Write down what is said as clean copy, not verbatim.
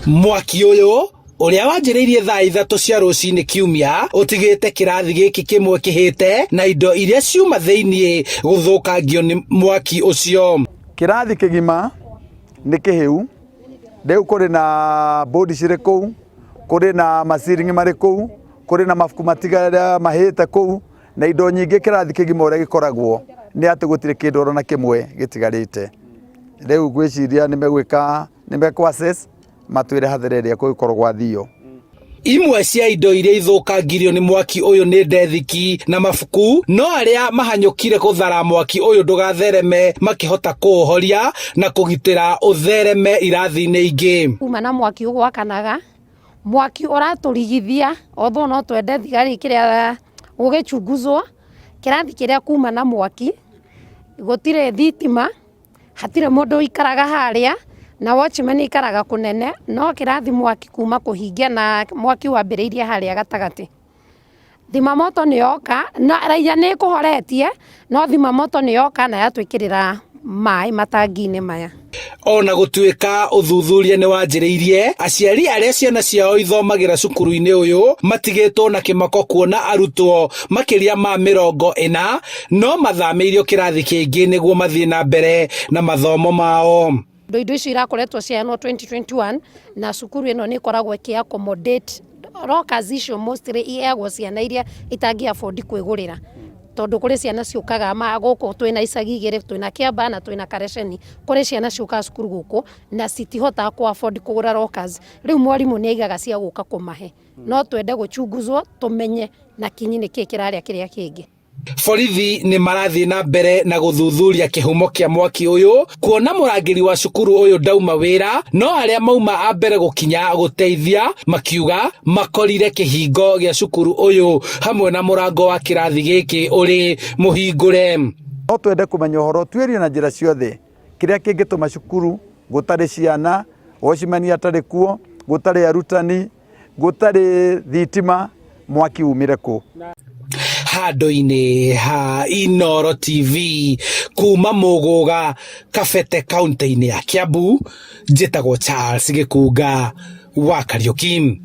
Mwaki uyu uria wanjiriirie thaa 3 cia ruciini kiumia utigite kirathi giki kimwe kihite na indo iria ciuma thiini guthukangio ni mwaki ucio. Kirathi kigima ni kihiu riu kuri na bodi ciri kuu, kuri na masiringi mari kuu, kuri na mafuku matigara mahite kuu na indo nyingi. Kirathi kigima uria gikoragwo ni ati gutire kindu orona kimwe gitigarite. Riu gwiciria nimekwa assess matwire hathereria kugikorwo gwa thio. Imwe cia indo iria ithukangirio ni mwaki uyu ni ndethiki na mafuku, no aria mahanyukire kuthara mwaki uyu ndugathereme makihota kuuhoria na kugitira uthereme irathi-ini ingi. Kuma na mwaki ugwakanaga, mwaki uraturigithia otho no twende thigari kiria ugichunguzwa. Kirathi kiria kuma na mwaki gutire thitima, hatire mundu ikaraga haria na watchman ikaraga kunene, no kirathi mwaki kuma kuhingia na mwaki wambiriirie haria gatagati. Thimamoto ni yoka na raia ni kuhoretie, no thimamoto ni yoka na yatwikirira mai matangi-ini maya. Ona gutuika uthuthuria ni wanjiriirie, aciari aria ciana ciao ithomagira cukuru-ini uyu matigitwo na kimako kuona arutwo makiria ma 40 no mathamiirio kirathi kingi niguo mathie na mbere na mathomo mao. Indo icio irakoretwo cianwo 2021 na cukuru ino ni koragwo ki accommodate lockers icio mostly iheagwo ciana iria itangi afford kwigurira, tondu kuri ciana ciukaga guku twina icagi igiri, twina Kiamba na twina Karesheni, kuri ciana ciukaga cukuru guku na citihota ku afford kugura lockers. Riu mwarimu ni aigaga cia guka kumahe, no twende guchunguzwo tumenye na kinyi ni kiraria kiria kingi. Borithi ni marathie na mbere na guthuthuria kihumo kia mwaki uyu, kuona murangiri wa cukuru uyu ndauma wira, no aria mauma a mbere gukinya guteithia makiuga makorire kihingo gia cukuru uyu hamwe na murango wa kirathi giki uri muhingure. No twende kumenya uhoro twirie na njira ciothe kiria kingituma cukuru gutari ciana, watchman atari kuo, gutari arutani, gutari thitima, mwaki umire ku. Handu-ini ha Inooro TV kuma Muguga Kabete kaunti-ini ya Kiambu, njitagwo Charles Gikunga wa Kariuki.